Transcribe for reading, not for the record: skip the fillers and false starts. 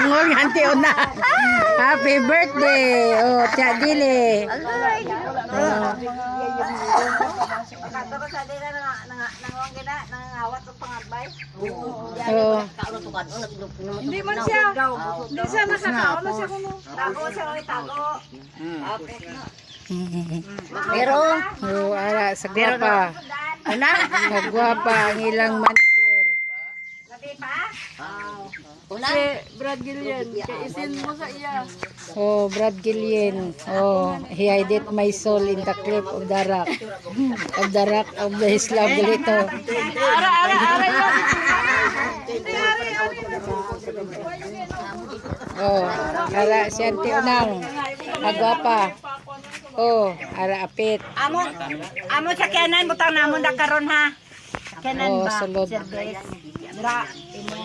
Bangong Auntie Una. Happy birthday. Oh, Tia Dili. Kato ko sa dila nangawang gina nangawat og pangagbay. Oh. Hindi man siya. Hindi siya nakakaano siya kuno. Tago siya oy tago. Okay. Pero Ara sa gwapa. Ana, nagwapa ang ilang manager. labi pa? Si Brad Gillian, kay isin mo sa iya. Oh, Brad Gillian. Oh, he hid my soul in the cliff of the rock. Of the rock of the Islam dito. Ara yun. Oh, ara si Auntie Unang. Nagwapa. Oh, ara apit. Amo sa kanan butang namon da karon ha. Kanan Oh, ba? sulod. Dra imo.